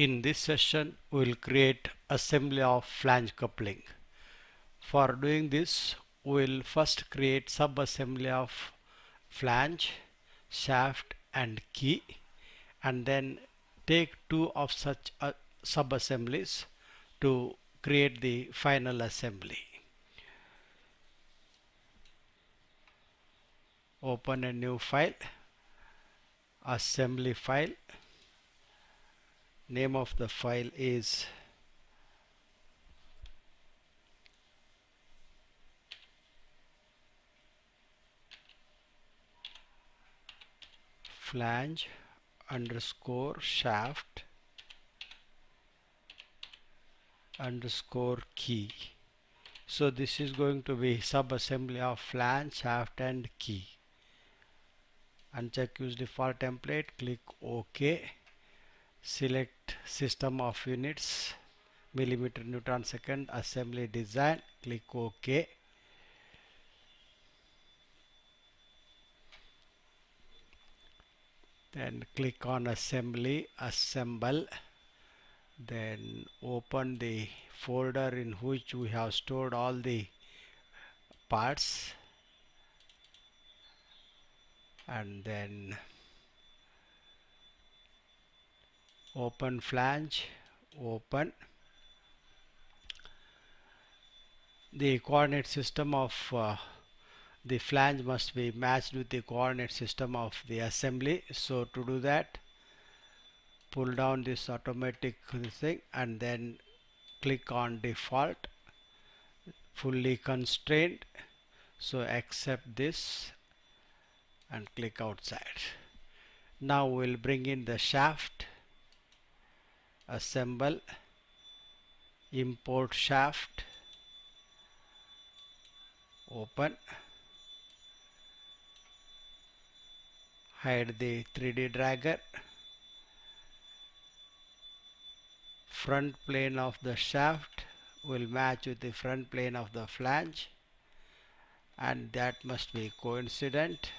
In this session, we will create assembly of flange coupling. For doing this, we will first create sub-assembly of flange, shaft and key, and then take two of such sub-assemblies to create the final assembly. Open a new file, assembly file. Name of the file is flange underscore shaft underscore key. So this is going to be sub-assembly of flange, shaft and key. Uncheck use default template, click OK. Select system of units, millimeter Newton second, assembly design, click OK. Then click on assembly, assemble. Then open the folder in which we have stored all the parts, and then open flange, open. The coordinate system of the flange must be matched with the coordinate system of the assembly. So to do that, pull down this automatic thing and then click on default, fully constrained. So accept this and click outside. Now we'll bring in the shaft, assemble, import shaft, open, hide the 3D dragger, front plane of the shaft will match with the front plane of the flange, and that must be coincident.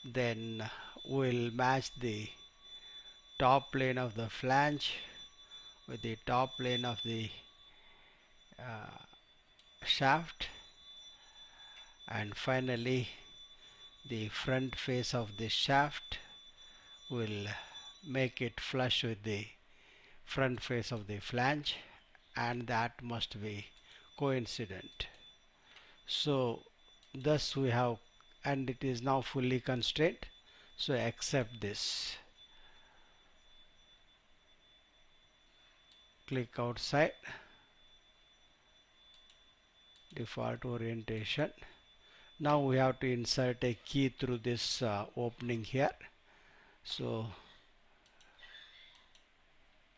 Then we'll match the top plane of the flange with the top plane of the shaft, and finally the front face of the shaft will make it flush with the front face of the flange, and that must be coincident. So thus we have, and it is now fully constrained. So accept this, click outside, default orientation. Now we have to insert a key through this opening here. So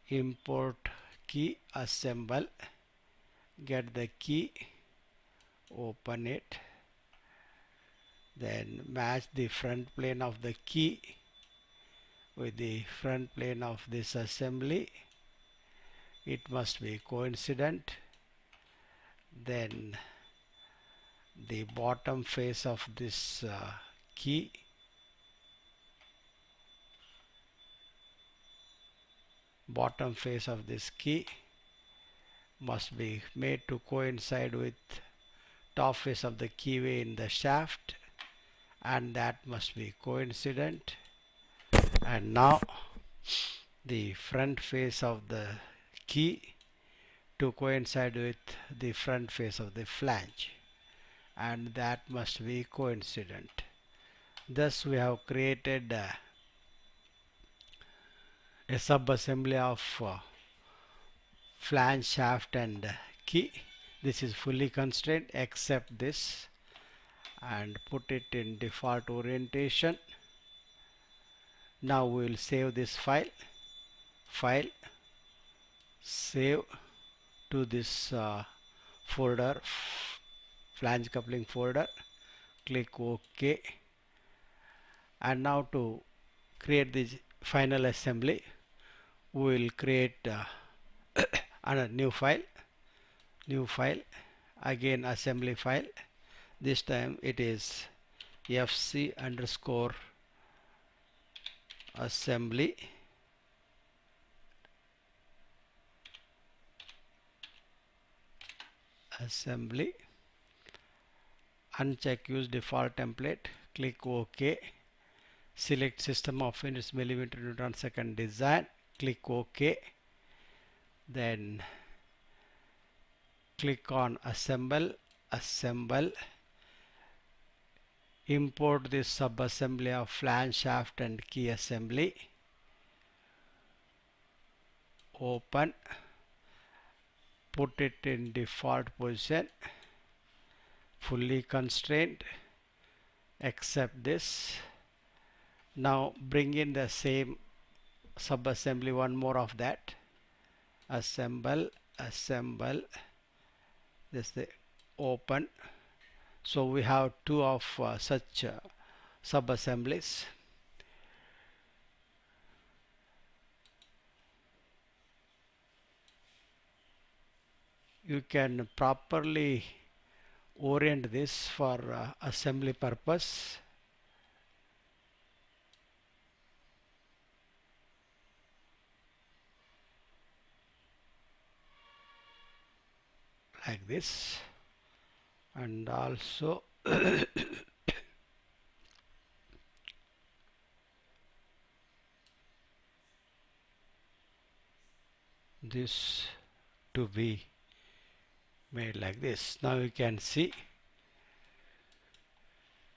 import key, assemble, get the key, open it, then match the front plane of the key with the front plane of this assembly. It must be coincident. Then the bottom face of this key must be made to coincide with top face of the keyway in the shaft, and that must be coincident. And now the front face of the key to coincide with the front face of the flange, and that must be coincident. Thus we have created a sub-assembly of flange, shaft and key. This is fully constrained. Accept this and put it in default orientation. Now we will save this file, save to this folder, flange coupling folder, click OK. And now to create the final assembly, we will create another new file, again assembly file. This time it is fc underscore assembly assembly, uncheck use default template, click OK, select system of units millimeter newton second design, click OK, then click on assemble, import this sub-assembly of flange shaft and key assembly, open, put it in default position, fully constrained, accept this. Now bring in the same sub-assembly, one more of that, assemble, this the open. So we have two of such sub-assemblies. You can properly orient this for assembly purpose. Like this, and also this to be made like this. Now you can see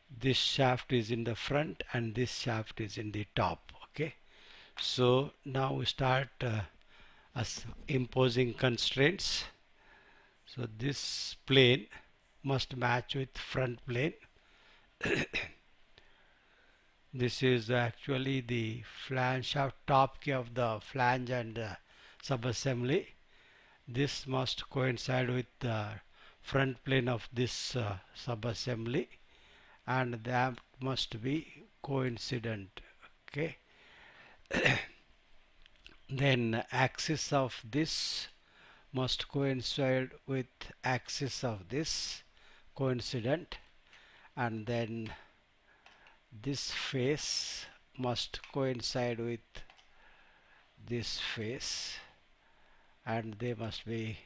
this shaft is in the front and this shaft is in the top. Okay, so now we start as imposing constraints. So this plane must match with front plane. This is actually the flange shaft, top key of the flange and sub-assembly. This must coincide with the front plane of this sub-assembly, and that must be coincident. Okay. Then axis of this must coincide with axis of this, coincident, and then this face must coincide with this face, and they must be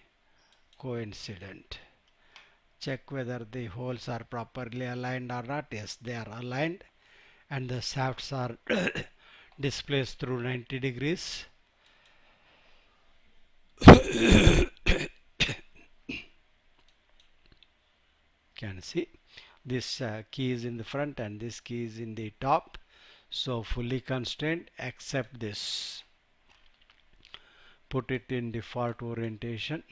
coincident. Check whether the holes are properly aligned or not. Yes, they are aligned, and the shafts are displaced through 90 degrees. Can see this key is in the front and this key is in the top, so fully constrained, accept this, put it in default orientation.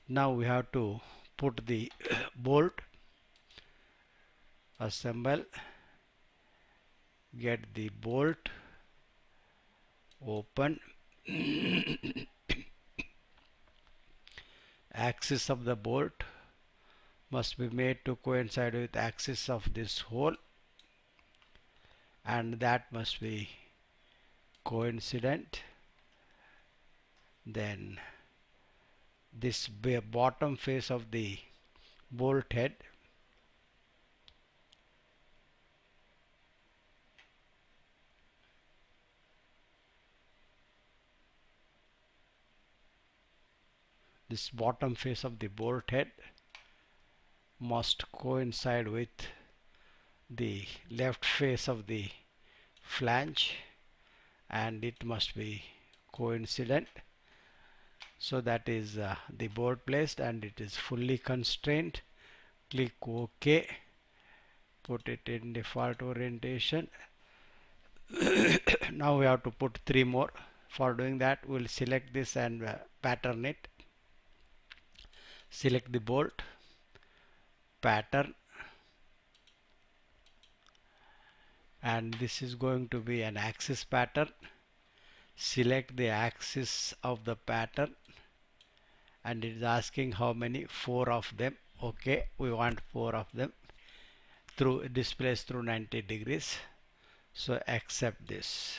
Now we have to put the bolt, assemble, get the bolt, open, axis of the bolt must be made to coincide with axis of this hole, and that must be coincident. Then this bottom face of the bolt head must coincide with the left face of the flange, and it must be coincident. So that is the bolt placed and it is fully constrained. Click OK, put it in default orientation. Now we have to put 3 more. For doing that, we'll select this and pattern it. Select the bolt, pattern, and this is going to be an axis pattern. Select the axis of the pattern, and it is asking how many, 4 of them. Okay, we want 4 of them, through displaced through 90 degrees. So accept this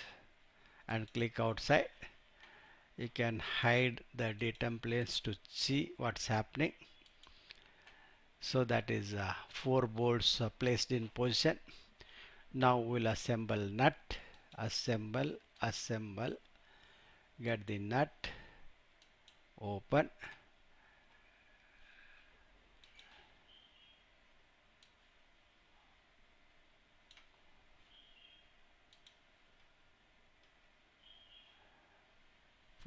and click outside. You can hide the datum planes to see what's happening. So that is 4 bolts placed in position. Now we'll assemble nut, assemble, get the nut, open,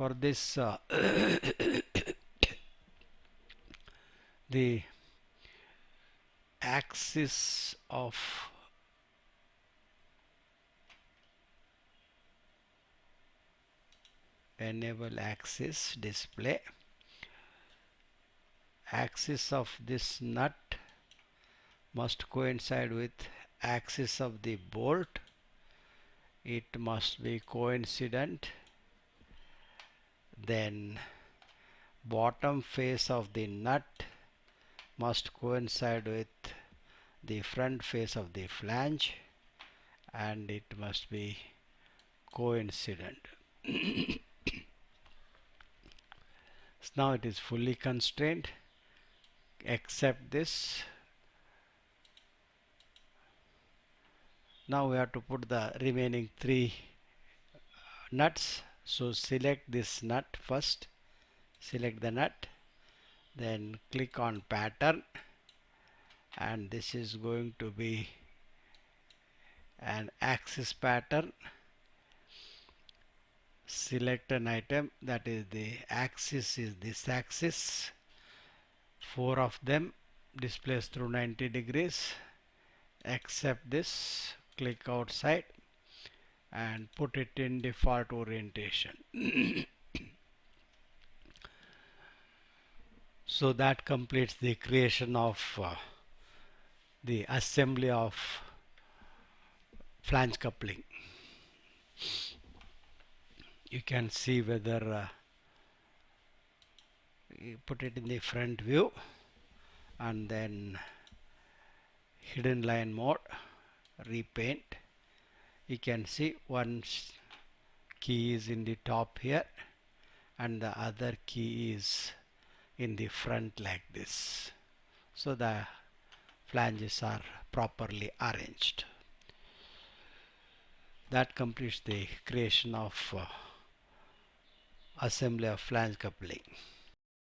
For this the axis of enable axis display, axis of this nut must coincide with axis of the bolt. It must be coincident. Then bottom face of the nut must coincide with the front face of the flange, and it must be coincident. So now it is fully constrained except this. Now we have to put the remaining three nuts. So select this nut first, select the nut, then click on pattern, and this is going to be an axis pattern. Select an item, that is the axis is this axis, 4 of them displays through 90 degrees. Accept this, click outside and put it in default orientation. So that completes the creation of the assembly of flange coupling. You can see whether you put it in the front view and then hidden line mode, repaint. You can see one key is in the top here and the other key is in the front like this. So the flanges are properly arranged. That completes the creation of assembly of flange coupling.